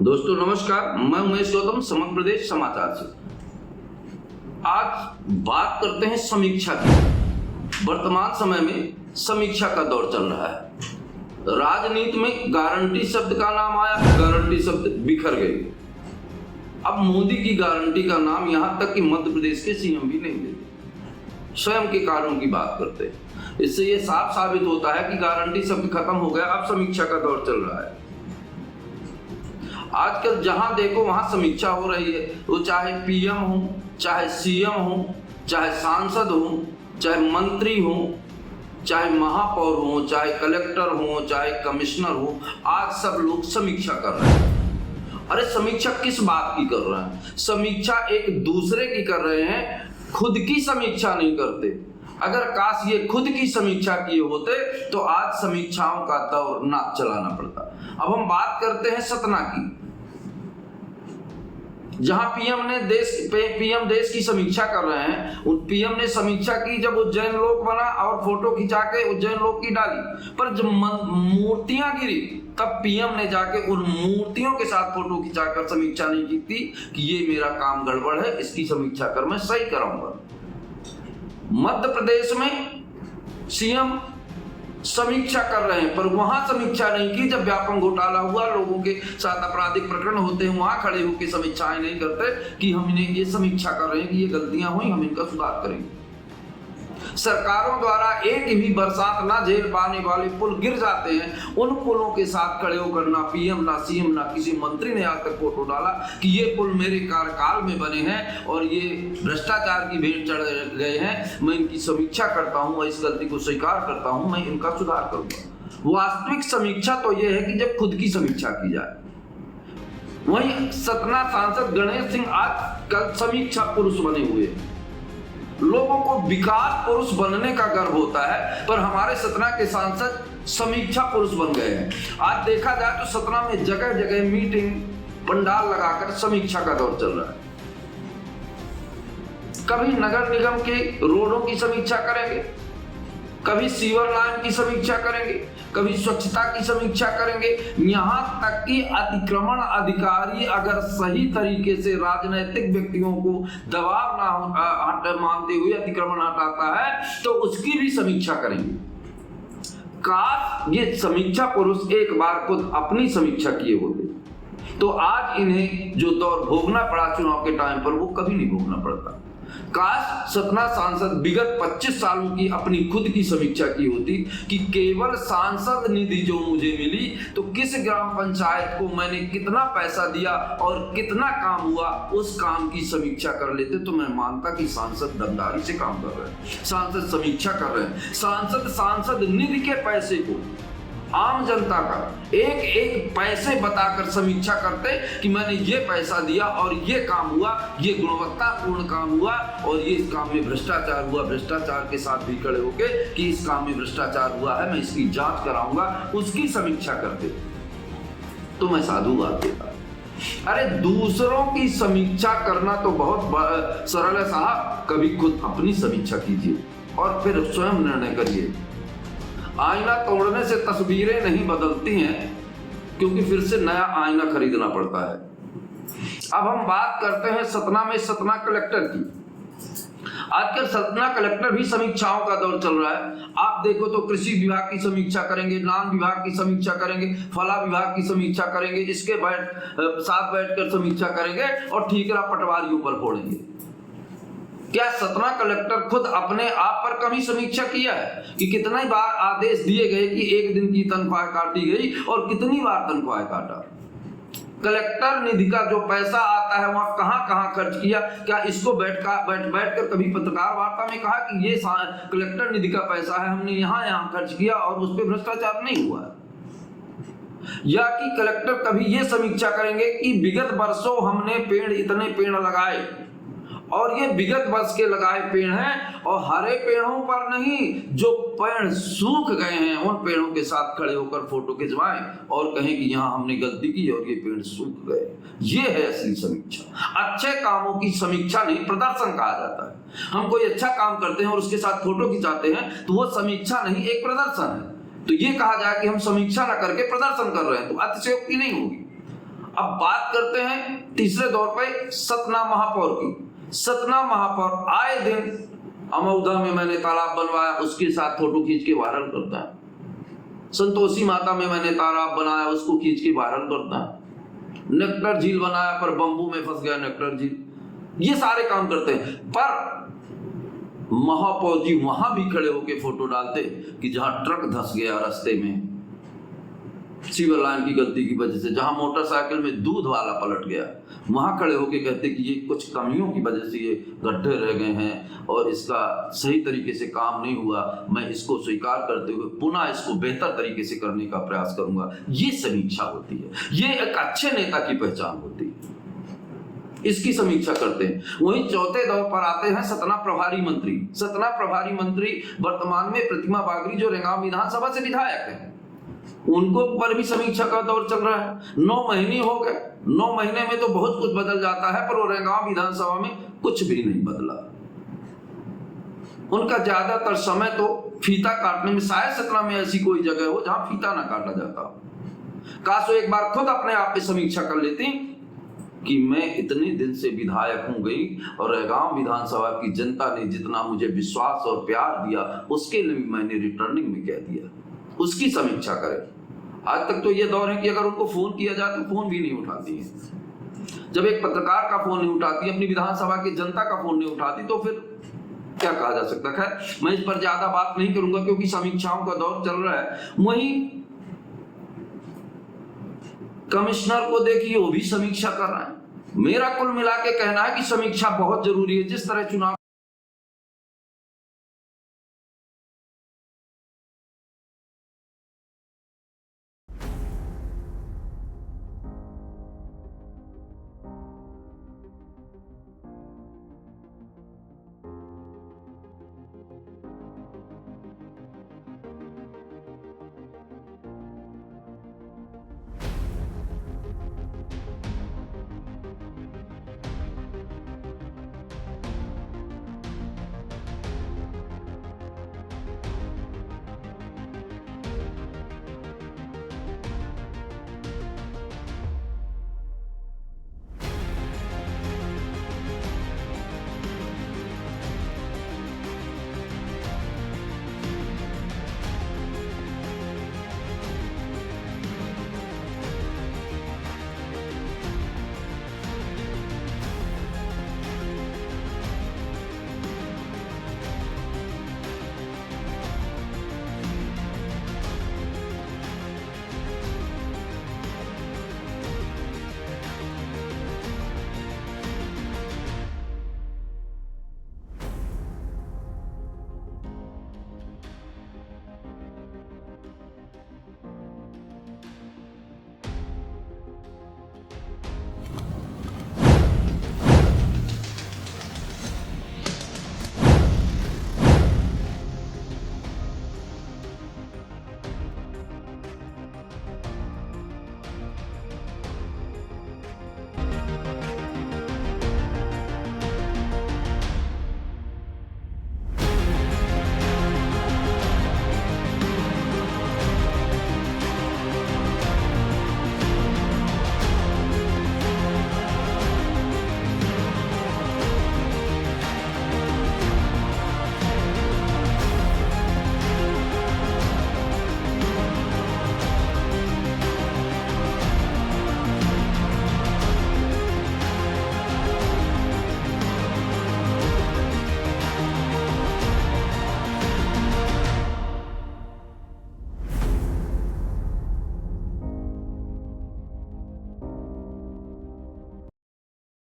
दोस्तों नमस्कार, मैं उमेश गौतम समग्र प्रदेश समाचार से। आज बात करते हैं समीक्षा की। वर्तमान समय में समीक्षा का दौर चल रहा है। राजनीति में गारंटी शब्द का नाम आया, गारंटी शब्द बिखर गए। अब मोदी की गारंटी का नाम यहां तक कि मध्य प्रदेश के सीएम भी नहीं लेते, स्वयं के कार्यों की बात करते हैं। इससे यह साफ साबित होता है कि गारंटी शब्द खत्म हो गया, अब समीक्षा का दौर चल रहा है। आजकल जहां देखो वहां समीक्षा हो रही है, वो चाहे पीएम हो, चाहे सीएम हो, चाहे सांसद हो, चाहे मंत्री हो, चाहे महापौर हो, चाहे कलेक्टर हो, चाहे कमिश्नर हो, आज सब लोग समीक्षा कर रहे हैं। अरे समीक्षा किस बात की कर रहे हैं? समीक्षा एक दूसरे की कर रहे हैं, खुद की समीक्षा नहीं करते। अगर काश ये खुद की समीक्षा किए होते तो आज समीक्षाओं का दौर ना चलाना पड़ता। अब हम बात करते हैं सतना की, जहां पीएम देश की समीक्षा कर रहे हैं। पीएम ने समीक्षा की जब उज्जैन लोक बना और फोटो खिंचा के उज्जैन लोक की डाली, पर जब मूर्तियां गिरी तब पीएम ने जाके उन मूर्तियों के साथ फोटो खिंचाकर समीक्षा नहीं की थी कि ये मेरा काम गड़बड़ है, इसकी समीक्षा कर मैं सही कराऊंगा। मध्य प्रदेश में सीएम समीक्षा कर रहे हैं, पर वहां समीक्षा नहीं की। जब व्यापक घोटाला हुआ, लोगों के साथ आपराधिक प्रकरण होते हैं, वहां खड़े होकर समीक्षाएं नहीं करते कि हम इन्हें ये समीक्षा कर रहे हैं कि ये गलतियां हुई, हम इनका सुधार करेंगे। सरकारों द्वारा एक भी बरसात ना झेल पाने वाले पुल गिर जाते हैं, उन पुलों के साथ खड़े होकर ना पीएम, ना सीएम, ना किसी मंत्री ने आज तक फोटो डाला कि ये पुल मेरे कार्यकाल में बने हैं और ये भ्रष्टाचार की भेंट चढ़ गए हैं, मैं इनकी समीक्षा करता हूं और इस गलती को स्वीकार करता हूं, मैं इनका सुधार करूंगा। वास्तविक समीक्षा तो ये है कि जब खुद की समीक्षा की जाए। वहीं सतना सांसद गणेश सिंह आज कल समीक्षा पुरुष बने हुए हैं। लोगों को विकास पुरुष बनने का गर्व होता है, पर हमारे सतना के सांसद समीक्षा पुरुष बन गए हैं। आज देखा जाए तो सतना में जगह जगह मीटिंग, पंडाल लगाकर समीक्षा का दौर चल रहा है। कभी नगर निगम के रोडों की समीक्षा करेंगे, कभी सीवर लाइन की समीक्षा करेंगे, कभी स्वच्छता की समीक्षा करेंगे। यहां तक कि अतिक्रमण अधिकारी अगर सही तरीके से राजनीतिक व्यक्तियों को दबाव ना मानते हुए अतिक्रमण हटाता है तो उसकी भी समीक्षा करेंगे। काश ये समीक्षा पुरुष एक बार खुद अपनी समीक्षा किए होते तो आज इन्हें जो दौर भोगना पड़ा चुनाव के टाइम पर, वो कभी नहीं भोगना पड़ता। काश सतना सांसद विगत 25 सालों की अपनी खुद की समीक्षा की होती कि केवल सांसद निधि जो मुझे मिली तो किस ग्राम पंचायत को मैंने कितना पैसा दिया और कितना काम हुआ, उस काम की समीक्षा कर लेते तो मैं मानता कि सांसद दमदारी से काम कर रहे हैं, सांसद समीक्षा कर रहे हैं। सांसद निधि के पैसे को आम जनता का एक एक पैसे बताकर समीक्षा करते कि मैंने ये पैसा दिया और ये काम हुआ, ये गुणवत्तापूर्ण काम हुआ और ये इस काम में भ्रष्टाचार हुआ। भ्रष्टाचार के साथ भी खड़े होके कि इस काम में भ्रष्टाचार हुआ है, मैं इसकी जांच कराऊंगा, उसकी समीक्षा करते तो मैं साधुवाद देता। अरे दूसरों की समीक्षा करना तो बहुत सरल है साहब, कभी खुद अपनी समीक्षा कीजिए और फिर स्वयं निर्णय करिए। आईना तोड़ने से तस्वीरें नहीं बदलती हैं, क्योंकि फिर से नया आईना खरीदना पड़ता है। अब हम बात करते हैं सतना में सतना कलेक्टर की। आजकल सतना कलेक्टर भी समीक्षाओं का दौर चल रहा है। आप देखो तो कृषि विभाग की समीक्षा करेंगे, नान विभाग की समीक्षा करेंगे, फला विभाग की समीक्षा करेंगे, इसके साथ बैठकर समीक्षा करेंगे और ठीकरा पटवारियों पर फोड़ेंगे। क्या सतना कलेक्टर खुद अपने आप पर कभी समीक्षा किया है कि कितनी बार आदेश दिए गए कि एक दिन की तनख्वाह काटी गई और कितनी बार तनख्वाह काटा? कलेक्टर निधि का जो पैसा आता है वहां कहां खर्च किया? क्या इसको बैठ कर कभी पत्रकार वार्ता में कहा कि ये कलेक्टर निधि का पैसा है, हमने यहां खर्च किया और उस पर भ्रष्टाचार नहीं हुआ है? या कि कलेक्टर कभी ये समीक्षा करेंगे कि विगत वर्षों हमने इतने पेड़ लगाए और ये विगत वर्ष के लगाए पेड़ हैं और हरे पेड़ों पर नहीं, जो पेड़ सूख गए हैं उन पेड़ों के साथ खड़े होकर फोटो खिंचवाएं और कहें कि यहाँ हमने गलती की और ये पेड़ सूख गए। ये है असली समीक्षा। अच्छे कामों की समीक्षा नहीं, प्रदर्शन कहा जाता है। हम कोई अच्छा काम करते हैं और उसके साथ फोटो खिंचाते हैं तो वो समीक्षा नहीं, एक प्रदर्शन है। तो ये कहा जाए कि हम समीक्षा न करके प्रदर्शन कर रहे हैं तो अतिशयोक्ति नहीं होगी। अब बात करते हैं तीसरे दौर पे सतना महापौर की। सतना महापौर आए दिन अमौदा में मैंने तालाब बनवाया, उसके साथ फोटो खींच के वायरल करता है। संतोषी माता में मैंने तालाब बनाया, उसको खींच के वायरल करता है। नेक्टर झील बनाया पर बंबू में फंस गया नेक्टर झील। ये सारे काम करते हैं, पर महापौर जी वहां भी खड़े होकर फोटो डालते कि जहां ट्रक धंस गया रास्ते में सीवर लाइन की गलती की वजह से, जहां मोटरसाइकिल में दूध वाला पलट गया, वहां खड़े होके कहते कि ये कुछ कमियों की वजह से ये गड्ढे रह गए हैं और इसका सही तरीके से काम नहीं हुआ। मैं इसको स्वीकार करते हुए पुनः इसको बेहतर तरीके से करने का प्रयास करूंगा। ये समीक्षा होती है, ये एक अच्छे नेता की पहचान होती है, इसकी समीक्षा करते हैं। वहीं चौथे दौर पर आते हैं सतना प्रभारी मंत्री। सतना प्रभारी मंत्री वर्तमान में प्रतिमा बागरी जो रेंगाम विधानसभा से विधायक है, उनको पर भी समीक्षा का दौर चल रहा है। 9 महीने हो गए, 9 महीने में तो बहुत कुछ बदल जाता है, पर वो रेंगाम विधानसभा में कुछ भी नहीं बदला। उनका ज्यादातर समय तो फीता काटने में, शायद सतना में ऐसी कोई जगह हो जहां फीता ना काटा जाता। काश वो एक बार खुद अपने आप पे समीक्षा कर लेती कि मैं इतने दिन से विधायक हूं गई और रेंगाम विधानसभा की जनता ने जितना मुझे विश्वास और प्यार दिया उसके लिए मैंने रिटर्निंग में क्या दिया, उसकी समीक्षा करें। आज तक तो ये दौर है कि अगर उनको फोन किया जाए तो फोन भी नहीं उठाती है। जब एक पत्रकार का फोन नहीं उठाती, अपनी विधानसभा की जनता का फोन नहीं उठाती, तो फिर क्या कहा जा सकता है। खैर मैं इस पर ज्यादा बात नहीं करूंगा क्योंकि समीक्षाओं का दौर चल रहा है। वहीं कमिश्नर को देखिए, वो भी समीक्षा कर रहा है। मेरा कुल मिला के कहना है कि समीक्षा बहुत जरूरी है। जिस तरह चुनाव